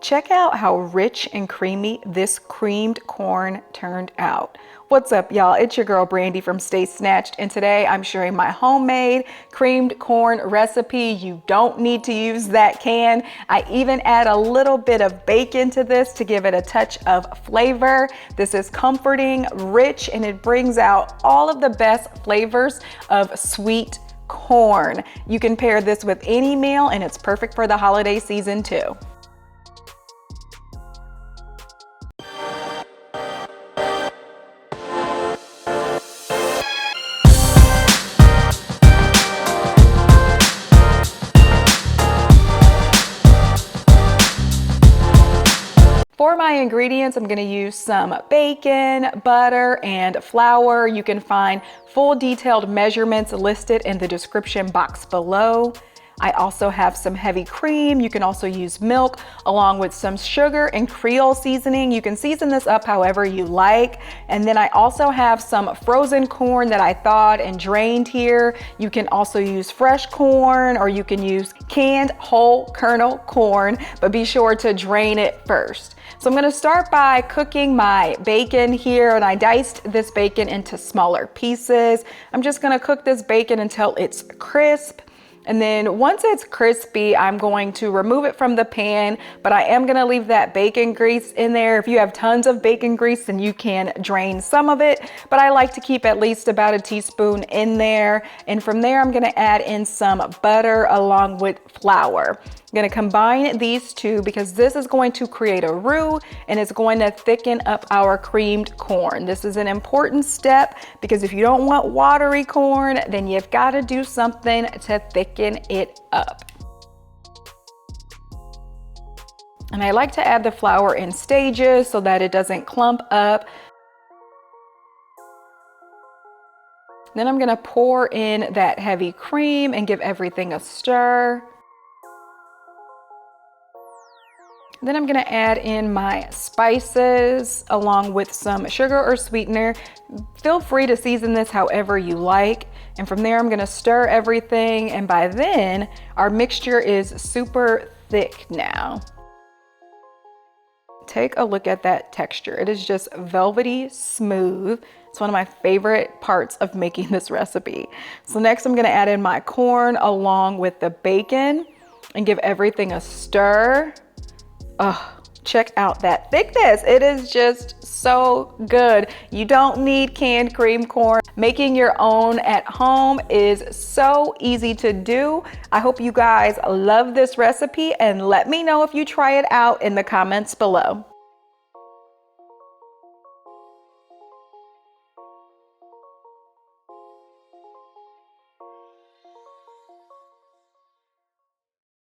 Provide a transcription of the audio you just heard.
Check out how rich and creamy this creamed corn turned out. What's up, y'all? It's your girl Brandy from Stay Snatched, and today I'm sharing my homemade creamed corn recipe. You don't need to use that can. I even add a little bit of bacon to this to give it a touch of flavor. This is comforting, rich, and it brings out all of the best flavors of sweet corn. You can pair this with any meal, and it's perfect for the holiday season too. For my ingredients, I'm going to use some bacon, butter, and flour. You can find full detailed measurements listed in the description box below. I also have some heavy cream. You can also use milk along with some sugar and Creole seasoning. You can season this up however you like. And then I also have some frozen corn that I thawed and drained here. You can also use fresh corn, or you can use canned whole kernel corn, but be sure to drain it first. So I'm gonna start by cooking my bacon here, and I diced this bacon into smaller pieces. I'm just gonna cook this bacon until it's crisp. And then once it's crispy, I'm going to remove it from the pan, but I am gonna leave that bacon grease in there. If you have tons of bacon grease, then you can drain some of it, but I like to keep at least about a teaspoon in there. And from there, I'm gonna add in some butter along with flour. I'm gonna combine these two because this is going to create a roux and it's going to thicken up our creamed corn. This is an important step because if you don't want watery corn, then you've got to do something to thicken it up. And I like to add the flour in stages so that it doesn't clump up. Then I'm gonna pour in that heavy cream and give everything a stir. Then I'm gonna add in my spices along with some sugar or sweetener. Feel free to season this however you like. And from there, I'm gonna stir everything. And by then, our mixture is super thick now. Take a look at that texture. It is just velvety smooth. It's one of my favorite parts of making this recipe. So next I'm gonna add in my corn along with the bacon and give everything a stir. Oh, check out that thickness. It is just so good. You don't need canned cream corn. Making your own at home is so easy to do. I hope you guys love this recipe and let me know if you try it out in the comments below.